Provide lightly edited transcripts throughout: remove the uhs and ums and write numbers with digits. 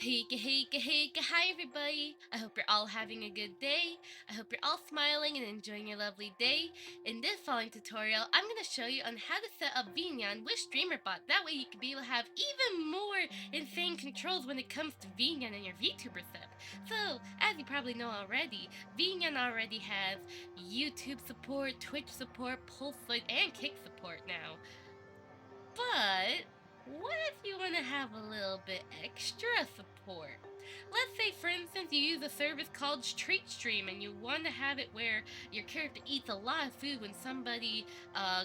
Hi everybody! I hope you're all having a good day. I hope you're all smiling and enjoying your lovely day. In this following tutorial, I'm going to show you on how to set up VNyan with StreamerBot. That way you can be able to have even more insane controls when it comes to VNyan and your Vtuber setup. So, as you probably know already, VNyan already has YouTube support, Twitch support, Pulse and Kick support now. But what if you want to have a little bit extra support? Let's say, for instance, you use a service called TreatStream and you want to have it where your character eats a lot of food when somebody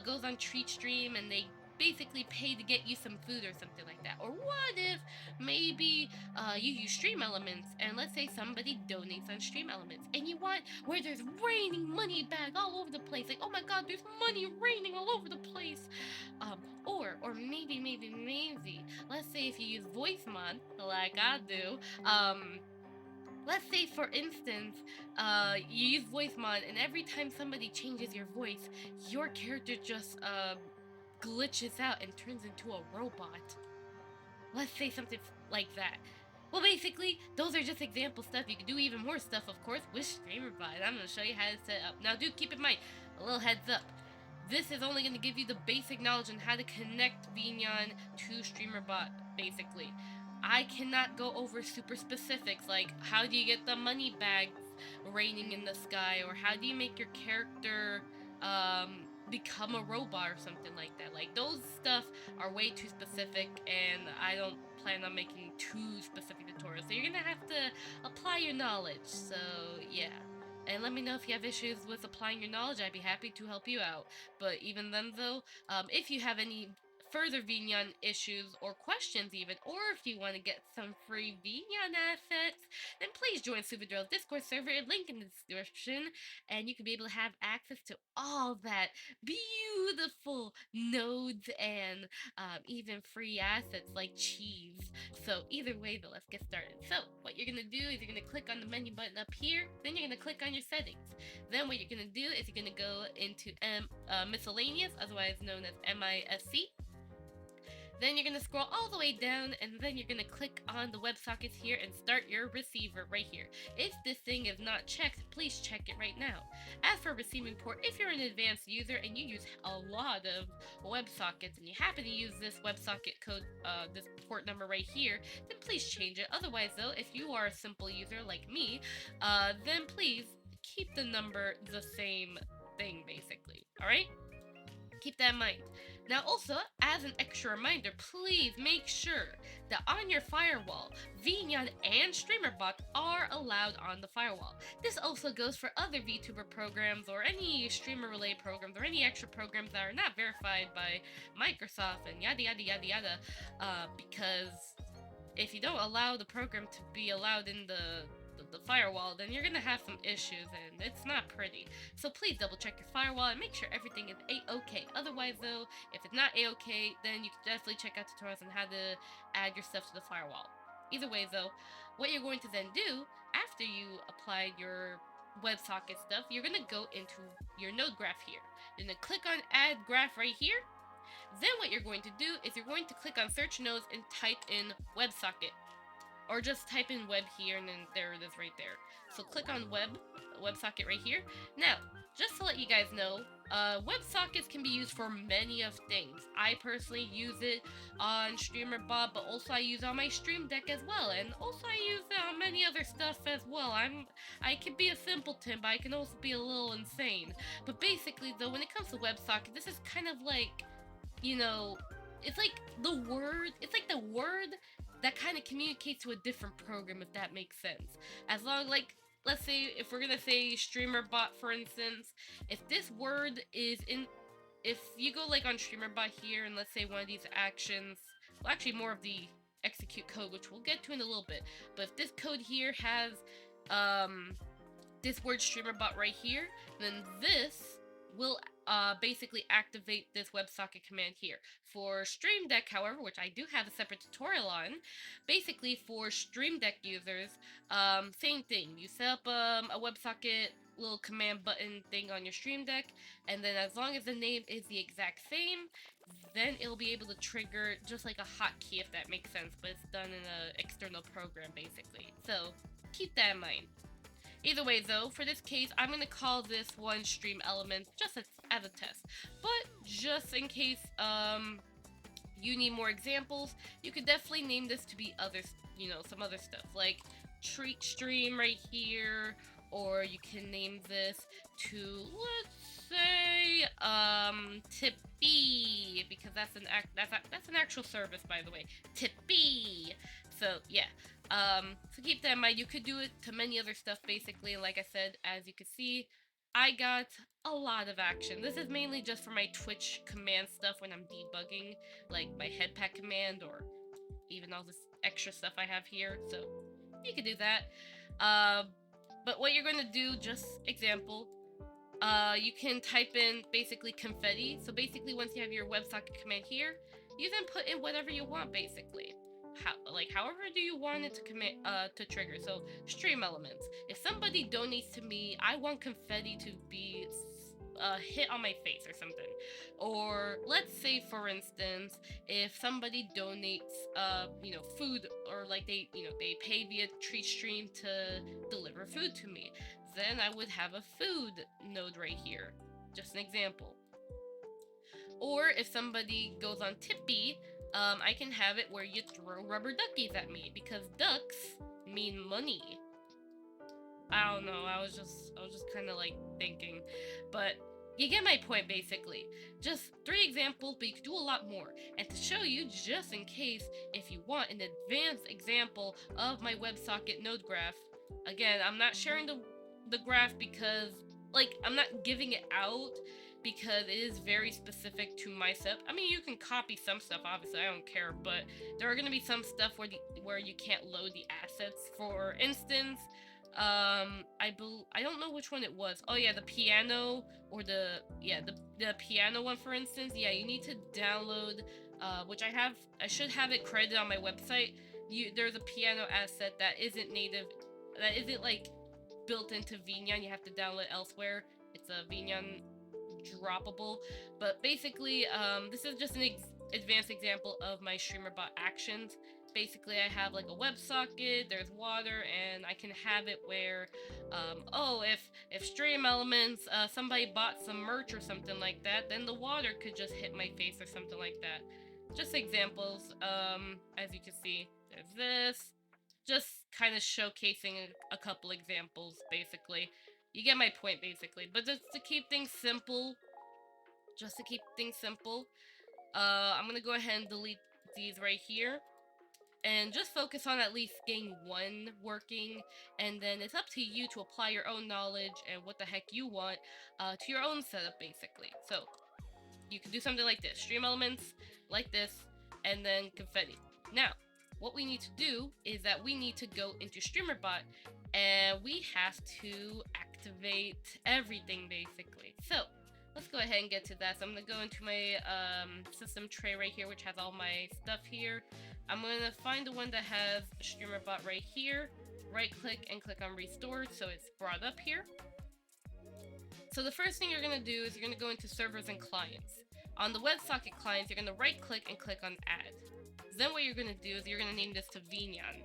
goes on TreatStream and they basically pay to get you some food or something like that. Or what if maybe you use Stream Elements and let's say somebody donates on Stream Elements and you want where there's raining money back all over the place. Like, oh my god, there's money raining all over the place. Or maybe, let's say if you use VoiceMod, like I do, let's say for instance, you use VoiceMod and every time somebody changes your voice, your character just, glitches out and turns into a robot. Let's say something like that. Well, basically, those are just example stuff. You can do even more stuff, of course, with StreamerBot. I'm going to show you how to set it up. Now, do keep in mind, a little heads up. This is only going to give you the basic knowledge on how to connect VNyan to StreamerBot, basically. I cannot go over super specifics, like how do you get the money bags raining in the sky, or how do you make your character become a robot or something like that. Like, those stuff are way too specific, and I don't plan on making too specific tutorials. So you're gonna have to apply your knowledge. So yeah. And let me know if you have issues with applying your knowledge. I'd be happy to help you out. But even then, though, if you have any further VNyan issues or questions even, or if you want to get some free VNyan assets, then please join Superdrill's Discord server, link in the description, and you can be able to have access to all that beautiful nodes and even free assets like cheese. So either way though, let's get started. So what you're going to do is you're going to click on the menu button up here, then you're going to click on your settings. Then what you're going to do is you're going to go into miscellaneous, otherwise known as MISC. Then you're going to scroll all the way down, and then you're going to click on the WebSockets here and start your receiver right here. If this thing is not checked, please check it right now. As for receiving port, if you're an advanced user and you use a lot of WebSockets and you happen to use this WebSocket code, this port number right here, then please change it. Otherwise though, if you are a simple user like me, then please keep the number the same thing basically, alright? Keep that in mind. Now also, as an extra reminder, please make sure that on your firewall, VNyan and StreamerBot are allowed on the firewall. This also goes for other VTuber programs or any streamer-related programs or any extra programs that are not verified by Microsoft and yada yada yada yada, because if you don't allow the program to be allowed in the firewall, then you're gonna have some issues and it's not pretty. So please double check your firewall and make sure everything is a-okay. Otherwise though, if it's not a-okay, then you can definitely check out tutorials on how to add your stuff to the firewall. Either way though, what you're going to then do after you applied your WebSocket stuff, you're gonna go into your node graph here. You're gonna click on add graph right here. Then what you're going to do is you're going to click on search nodes and type in WebSocket. Or just type in web here and then there it is right there. So click on WebSocket right here. Now, just to let you guys know, WebSockets can be used for many of things. I personally use it on StreamerBot, but also I use it on my Stream Deck as well, and also I use it on many other stuff as well. I can be a simpleton, but I can also be a little insane. But basically, though, when it comes to WebSocket, this is kind of like, you know, it's like the word. It's like the word that kind of communicates to a different program, if that makes sense. As long, like, let's say if we're gonna say StreamerBot, for instance, if this word is in, if you go like on StreamerBot here and let's say one of these actions, well, actually more of the execute code, which we'll get to in a little bit, but if this code here has this word StreamerBot right here, then this will basically activate this WebSocket command here. For Stream Deck, however, which I do have a separate tutorial on, basically for Stream Deck users, same thing. You set up a WebSocket little command button thing on your Stream Deck, and then as long as the name is the exact same, then it'll be able to trigger just like a hotkey, if that makes sense, but it's done in an external program basically. So keep that in mind. Either way though, for this case, I'm going to call this one stream element just as a test. But just in case you need more examples, you could definitely name this to be other, some other stuff like TreatStream right here, or you can name this to, let's say, Tipeee, because that's an actual service, by the way, Tipeee. So yeah, so keep that in mind. You could do it to many other stuff basically. Like I said, as you can see, I got a lot of action. This is mainly just for my Twitch command stuff when I'm debugging, like my headpack command or even all this extra stuff I have here. So you could do that. But what you're going to do, just example, you can type in basically confetti. So basically once you have your WebSocket command here, you then put in whatever you want basically. However do you want it to trigger. So stream elements. If somebody donates to me, I want confetti to be hit on my face or something. Or let's say for instance, if somebody donates food, or like they pay via TreatStream to deliver food to me, then I would have a food node right here. Just an example. Or if somebody goes on Tipeee, I can have it where you throw rubber duckies at me, because ducks mean money. I don't know, I was just kind of like thinking, but you get my point basically. Just 3 examples, but you could do a lot more. And to show you, just in case, if you want an advanced example of my WebSocket node graph, again, I'm not sharing the graph because, I'm not giving it out because it is very specific to my setup. I mean, you can copy some stuff, obviously, I don't care, but there are going to be some stuff where you can't load the assets. For instance, I don't know which one it was. Oh yeah, the piano, or the piano one, for instance. Yeah, you need to download, which I should have it credited on my website. There's a piano asset that isn't native, that isn't built into VNyan. You have to download it elsewhere. It's a VNyan droppable. But basically, this is just an advanced example of my StreamerBot actions. Basically, I have a WebSocket, there's water, and I can have it where, if stream elements, somebody bought some merch or something like that, then the water could just hit my face or something like that. Just examples, as you can see, there's this. Just kind of showcasing a couple examples, basically. You get my point, basically. But just to keep things simple, I'm gonna go ahead and delete these right here, and just focus on at least getting one working, and then it's up to you to apply your own knowledge and what the heck you want to your own setup, basically. So you can do something like this, stream elements like this, and then confetti. Now, what we need to do is that we need to go into StreamerBot, and we have to activate everything, basically. So let's go ahead and get to that. So I'm going to go into my system tray right here, which has all my stuff here. I'm going to find the one that has StreamerBot right here, right click and click on restore, so it's brought up here. So the first thing you're going to do is you're going to go into servers and clients. On the WebSocket clients, you're going to right click and click on add. Then what you're going to do is you're going to name this to VNyan.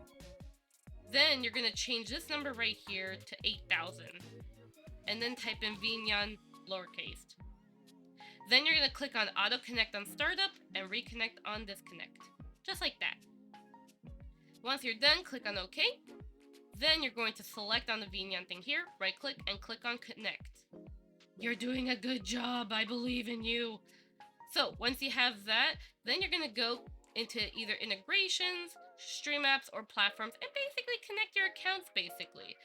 Then you're going to change this number right here to 8,000. And then type in VNyan lowercase. Then you're going to click on auto connect on startup and reconnect on disconnect. Just like that. Once you're done, click on OK. Then you're going to select on the VNyan thing here, right click and click on connect. You're doing a good job, I believe in you. So once you have that, then you're going to go into either integrations, stream apps, or platforms, and basically connect your accounts, basically.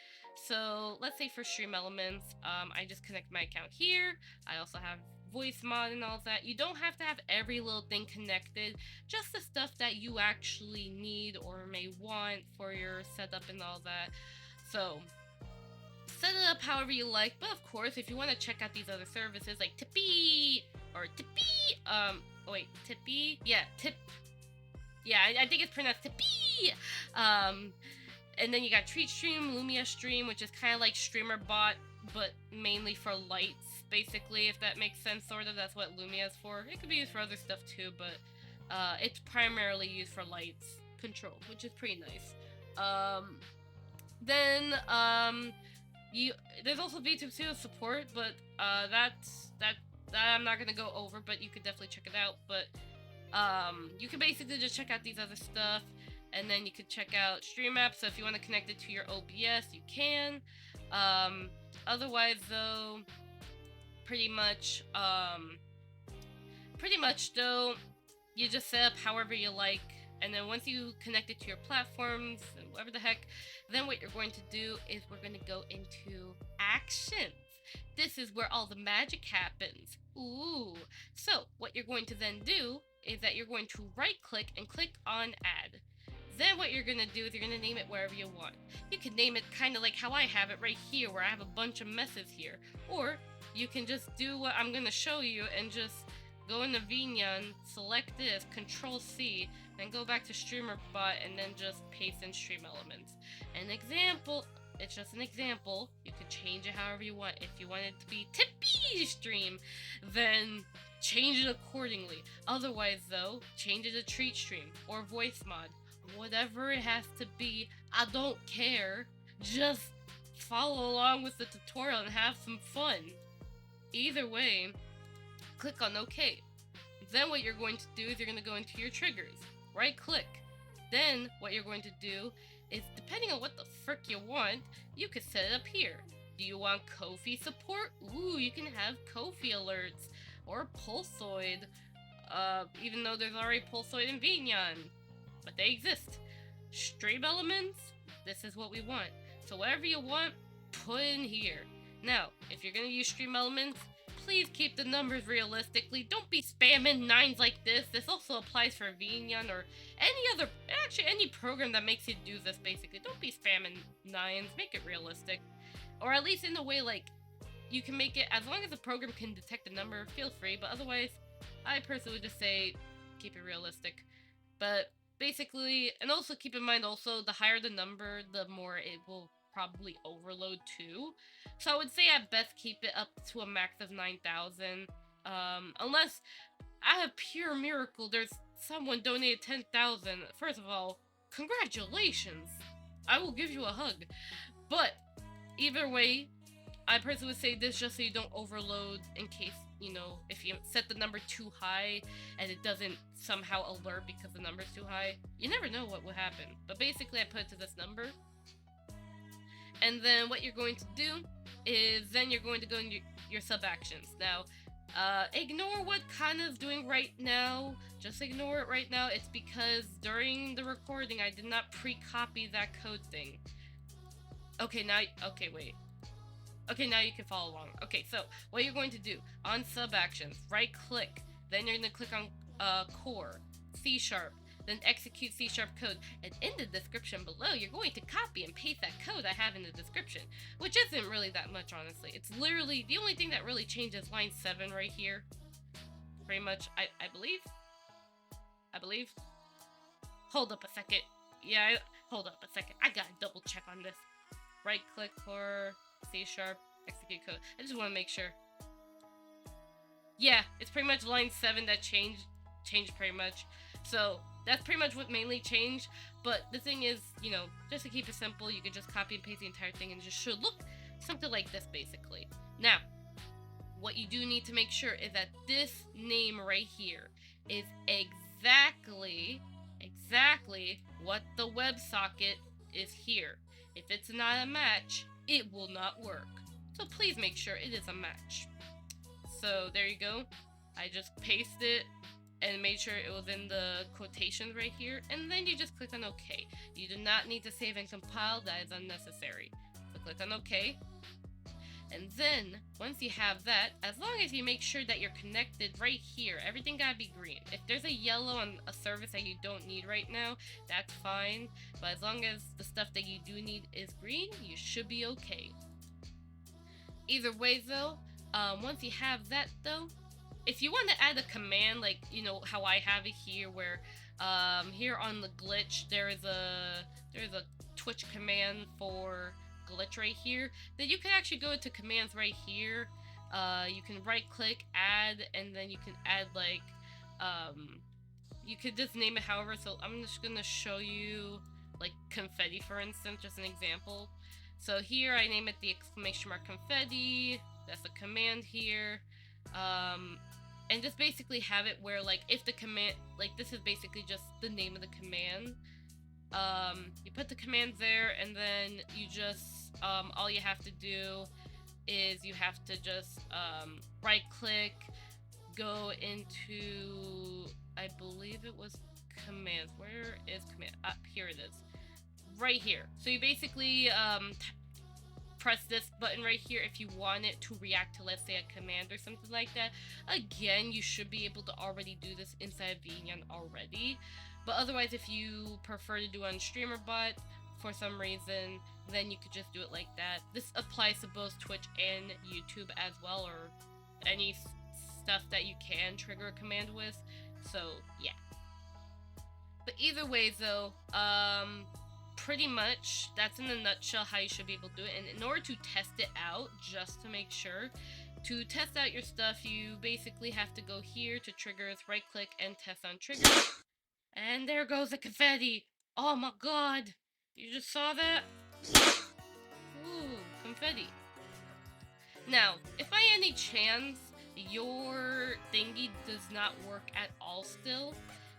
So let's say for stream elements, I just connect my account here. I also have VoiceMod and all that. You don't have to have every little thing connected, just the stuff that you actually need or may want for your setup and all that. So set it up however you like, but of course, if you want to check out these other services like Tipeee or Tipeee, Tipeee, yeah, I think it's pronounced Tipeee. And then you got TreatStream, LumiaStream, which is kind of like StreamerBot, but mainly for lights. basically, if that makes sense, sort of. That's what Lumia is for. It could be used for other stuff too, but it's primarily used for lights control, which is pretty nice. Then there's also Vtuber support, but that I'm not gonna go over, but you could definitely check it out. But you can basically just check out these other stuff, and then you could check out StreamApp. So if you want to connect it to your OBS, you can. Otherwise, though, pretty much though, you just set up however you like, and then once you connect it to your platforms and whatever the heck, then what you're going to do is we're going to go into actions. This is where all the magic happens. Ooh. So what you're going to then do is that you're going to right click and click on add. Then what you're going to do is you're going to name it wherever you want. You can name it kind of like how I have it right here, where I have a bunch of messes here. Or you can just do what I'm going to show you and just go into VNyan, select this, Control C, then go back to StreamerBot, and then just paste in stream elements. An example, it's just an example. You could change it however you want. If you want it to be TreatStream, then change it accordingly. Otherwise, though, change it to TreatStream or VoiceMod. Whatever it has to be, I don't care. Just follow along with the tutorial and have some fun. Either way, click on OK. Then what you're going to do is you're going to go into your triggers. Right click. Then what you're going to do is, depending on what the frick you want, you can set it up here. Do you want Ko-fi support? Ooh, you can have Ko-fi alerts. Or Pulsoid. Even though there's already Pulsoid in VNyan. But they exist. Stream elements? This is what we want. So whatever you want, put in here. Now, if you're going to use stream elements, please keep the numbers realistically. Don't be spamming 9s like this. This also applies for VNyan or any program that makes you do this, basically. Don't be spamming 9s. Make it realistic. Or at least in a way, like, you can make it, as long as the program can detect the number, feel free. But otherwise, I personally would just say, keep it realistic. But basically, and also keep in mind also, the higher the number, the more it will probably overload too. So I would say at best keep it up to a max of 9,000. Unless I have pure miracle, there's someone donated 10,000. First of all, congratulations. I will give you a hug. But either way, I personally would say this just so you don't overload, in case, you know, if you set the number too high and it doesn't somehow alert because the number's too high. You never know what will happen. But basically I put it to this number. And then what you're going to do is then you're going to go in your sub actions. Now, ignore what Kana's doing right now. Just ignore it right now. It's because during the recording I did not pre-copy that code thing. Okay, now, okay, wait. Okay, now you can follow along. Okay, so what you're going to do, on sub actions, right click, then you're going to click on core, C#, then execute C# code, and in the description below, you're going to copy and paste that code I have in the description, which isn't really that much, honestly. It's literally, the only thing that really changes line 7 right here, pretty much, I believe. Hold up a second. Yeah, hold up a second. I gotta double check on this. Right click for C#, execute code. I just want to make sure. Yeah, it's pretty much line 7 that changed pretty much. So that's pretty much what mainly changed. But the thing is, you know, just to keep it simple, you could just copy and paste the entire thing and it just should look something like this, basically. Now, what you do need to make sure is that this name right here is exactly what the WebSocket is here. If it's not a match, it will not work. So please make sure it is a match. So there you go. I just pasted it and made sure it was in the quotations right here. And then you just click on OK. You do not need to save and compile. That is unnecessary. So click on OK. And then, once you have that, as long as you make sure that you're connected right here, everything gotta be green. If there's a yellow on a service that you don't need right now, that's fine. But as long as the stuff that you do need is green, you should be okay. Either way though, once you have that though, if you want to add a command, like, you know, how I have it here, where here on the glitch, there's a Twitch command for glitch right here, then you can actually go into commands right here. You can right click, add, and then you can add like, you could just name it however. So I'm just gonna show you like confetti, for instance, just an example. So here I name it the exclamation mark confetti. That's a command here. And just basically have it where like if the command, like this is basically just the name of the command. You put the command there, and then you just all you have to do is you have to just right click, go into, I believe it was commands. Where is command? Up here it is, right here. So you basically press this button right here if you want it to react to, let's say, a command or something like that. Again, you should be able to already do this inside of VNyan already, but otherwise, if you prefer to do on StreamerBot for some reason, then you could just do it like that. This applies to both Twitch and YouTube as well, or any stuff that you can trigger a command with. So yeah. But either way, though, pretty much that's in a nutshell how you should be able to do it. And in order to test it out, just to make sure, to test out your stuff, you basically have to go here to triggers, right click, and test on triggers. And there goes the confetti. Oh my god. You just saw that? Ooh, confetti. Now, if by any chance your thingy does not work at all still,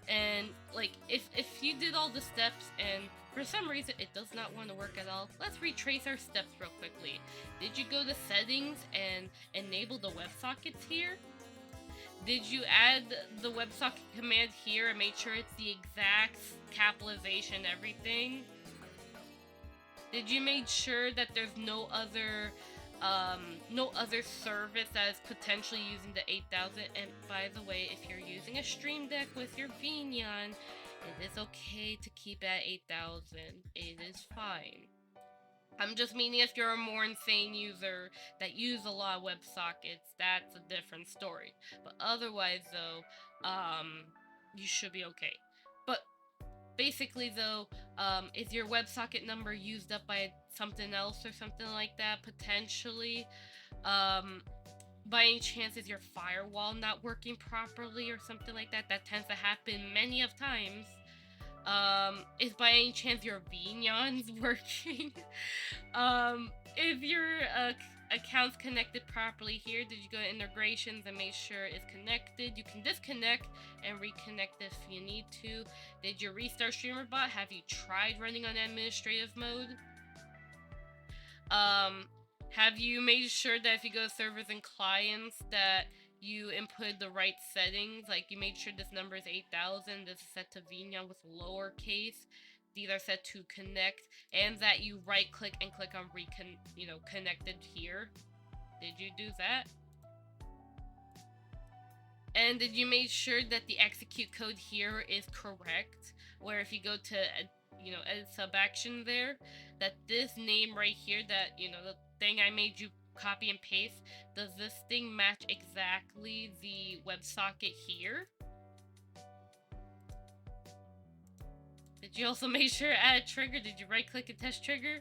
and like if you did all the steps and for some reason it does not want to work at all, let's retrace our steps real quickly. Did you go to settings and enable the WebSockets here? Did you add the WebSocket command here and make sure it's the exact capitalization, everything? Did you make sure that there's no other service that is potentially using the 8000? And by the way, if you're using a Stream Deck with your VNyan, it is okay to keep at 8000. It is fine. I'm just meaning if you're a more insane user that use a lot of WebSockets, that's a different story. But otherwise, though, you should be okay. But basically, though, is your WebSocket number used up by something else or something like that? Potentially. By any chance, is your firewall not working properly or something like that? That tends to happen many of times. Is by any chance your VNyan's working? If your account's connected properly here, did you go to integrations and make sure it's connected? You can disconnect and reconnect if you need to. Did you restart StreamerBot? Have you tried running on administrative mode? Have you made sure that if you go to servers and clients that you input the right settings? Like you made sure this number is 8000, this is set to VNyan with lowercase, these are set to connect, and that you right click and click on connected here. Did you do that? And did you make sure that the execute code here is correct? Where if you go to edit sub action there, that this name right here, that the thing I made you copy and paste, does this thing match exactly the WebSocket here? Did you also make sure to add a trigger? Did you right click and test trigger?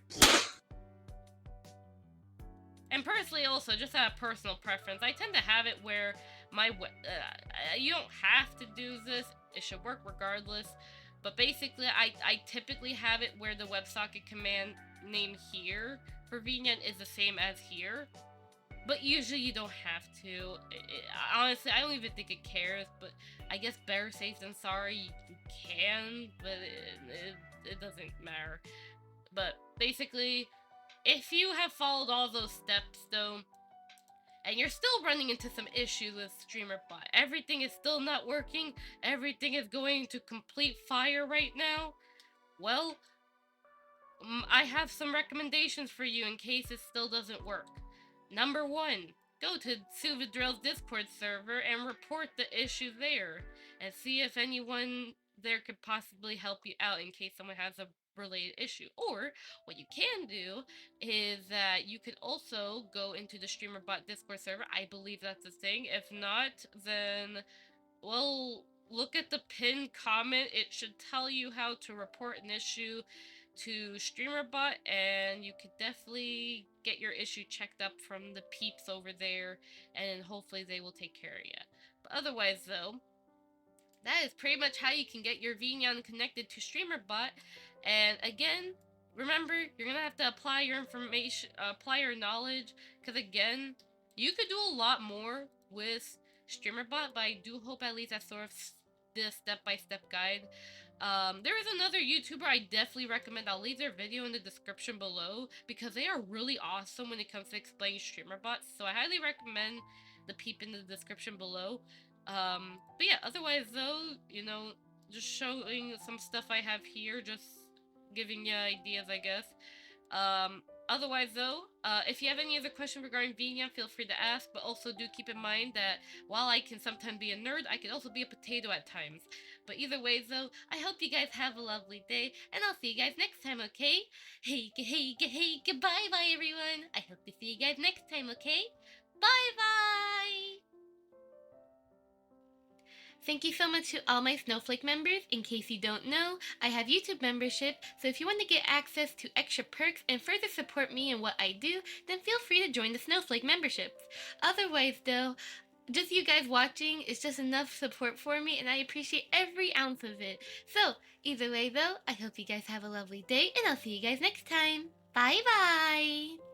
And personally, also, just out of personal preference, I tend to have it where you don't have to do this, it should work regardless, but basically I typically have it where the WebSocket command name here for VNyan is the same as here, but usually you don't have to. Honestly, I don't even think it cares, but I guess better safe than sorry. You can, but it doesn't matter. But basically, if you have followed all those steps, though, and you're still running into some issues with StreamerBot, everything is still not working, everything is going to complete fire right now, well, I have some recommendations for you in case it still doesn't work. Number 1, go to Suvadrill's Discord server and report the issue there, and see if anyone there could possibly help you out in case someone has a related issue. Or what you can do is that you could also go into the StreamerBot Discord server. I believe that's a thing. If not, then, well, look at the pinned comment. It should tell you how to report an issue to StreamerBot, and you could definitely get your issue checked up from the peeps over there, and hopefully they will take care of you. But otherwise, though, that is pretty much how you can get your VNyan connected to StreamerBot. And again, remember, you're gonna have to apply your information, apply your knowledge, because again, you could do a lot more with StreamerBot, but I do hope at least I sort of this step-by-step guide. There is another YouTuber I definitely recommend. I'll leave their video in the description below because they are really awesome when it comes to explaining StreamerBot. So I highly recommend the peep in the description below. But yeah, otherwise though, just showing some stuff I have here, just giving you ideas, I guess. Otherwise though, if you have any other questions regarding VNyan, feel free to ask, but also do keep in mind that while I can sometimes be a nerd, I can also be a potato at times. But either way though, I hope you guys have a lovely day, and I'll see you guys next time, okay? Hey, goodbye bye everyone! I hope to see you guys next time, okay? Bye bye! Thank you so much to all my Snowflake members. In case you don't know, I have YouTube membership, so if you want to get access to extra perks and further support me in what I do, then feel free to join the Snowflake memberships. Otherwise though, just you guys watching is just enough support for me, and I appreciate every ounce of it. So, either way though, I hope you guys have a lovely day, and I'll see you guys next time. Bye bye!